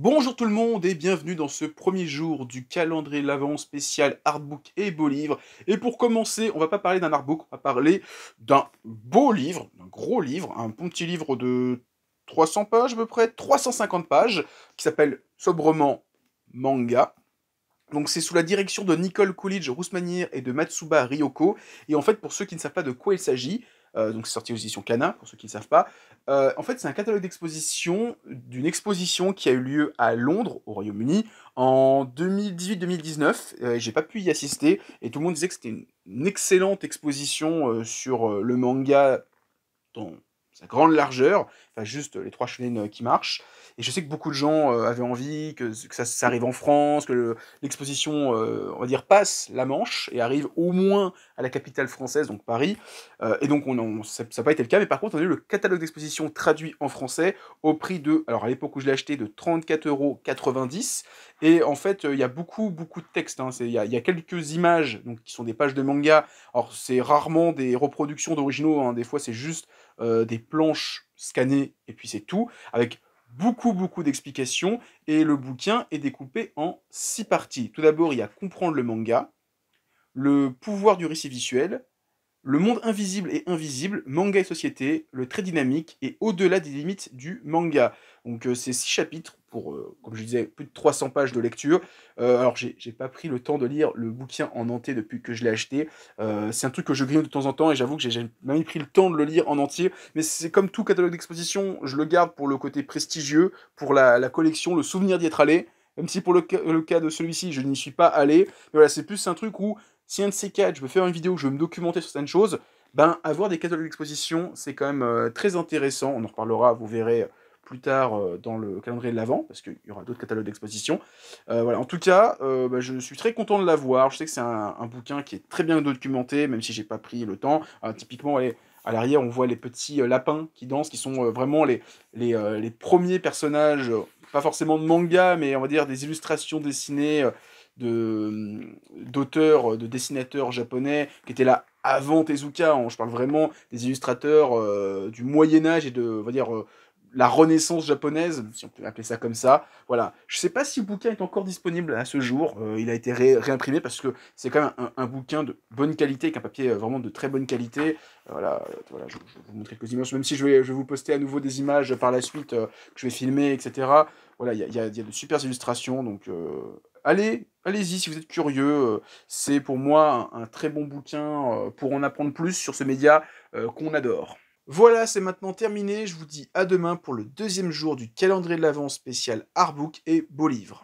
Bonjour tout le monde et bienvenue dans ce premier jour du calendrier de l'Avent spécial artbook et beau livre. Et pour commencer, on va pas parler d'un artbook, on va parler d'un beau livre, d'un gros livre, un bon petit livre de 300 pages à peu près, 350 pages, qui s'appelle sobrement Manga. Donc c'est sous la direction de Nicole Coolidge Rousmanier et de Matsuba Ryoko. Et en fait, pour ceux qui ne savent pas de quoi il s'agit, donc c'est sorti aux éditions Kana, pour ceux qui ne savent pas, en fait c'est un catalogue d'exposition d'une exposition qui a eu lieu à Londres, au Royaume-Uni, en 2018-2019. J'ai pas pu y assister, et tout le monde disait que c'était une excellente exposition sur le manga dans sa grande largeur, enfin juste les trois shonen qui marchent. Et je sais que beaucoup de gens avaient envie que ça arrive en France, que l'exposition, on va dire, passe la Manche et arrive au moins à la capitale française, donc Paris. Et donc ça n'a pas été le cas, mais par contre on a eu le catalogue d'exposition traduit en français au prix de, alors à l'époque où je l'ai acheté, de 34,90 €. Et en fait, il y a beaucoup, beaucoup de textes, hein. Il y a quelques images donc, qui sont des pages de manga. Alors c'est rarement des reproductions d'originaux, hein. Des fois c'est juste des planches scannées, et puis c'est tout, avec beaucoup, beaucoup d'explications, et le bouquin est découpé en 6 parties. Tout d'abord, il y a comprendre le manga, le pouvoir du récit visuel, le monde invisible et invisible, manga et société, le trait dynamique et au-delà des limites du manga. Donc c'est 6 chapitres pour, comme je disais, plus de 300 pages de lecture. Alors j'ai pas pris le temps de lire le bouquin en entier depuis que je l'ai acheté. C'est un truc que je grignote de temps en temps et j'avoue que j'ai même pris le temps de le lire en entier. Mais c'est comme tout catalogue d'exposition, je le garde pour le côté prestigieux, pour la collection, le souvenir d'y être allé. Même si pour le cas de celui-ci, je n'y suis pas allé. Mais voilà, c'est plus un truc où si un de ces quatre, je veux faire une vidéo, je veux me documenter sur certaines choses, ben, avoir des catalogues d'exposition, c'est quand même très intéressant. On en reparlera, vous verrez plus tard dans le calendrier de l'Avent, parce qu'il y aura d'autres catalogues d'exposition. Voilà. En tout cas, bah, je suis très content de l'avoir. Je sais que c'est un bouquin qui est très bien documenté, même si j'ai pas pris le temps. Typiquement, allez, à l'arrière, on voit les petits lapins qui dansent, qui sont vraiment les premiers personnages, pas forcément de manga, mais on va dire des illustrations dessinées d'auteurs, de dessinateurs japonais qui étaient là avant Tezuka, hein. Je parle vraiment des illustrateurs du Moyen-Âge et de, on va dire, la Renaissance japonaise, si on peut appeler ça comme ça. Voilà. Je sais pas si le bouquin est encore disponible à ce jour. Il a été réimprimé parce que c'est quand même un bouquin de bonne qualité, avec un papier vraiment de très bonne qualité. Voilà, je vais vous montrer quelques images, même si je vais vous poster à nouveau des images par la suite que je vais filmer, etc. Voilà, il y a de super illustrations, donc allez-y si vous êtes curieux. C'est pour moi un très bon bouquin pour en apprendre plus sur ce média qu'on adore. Voilà, c'est maintenant terminé. Je vous dis à demain pour le deuxième jour du calendrier de l'Avent spécial Artbook et beau livre.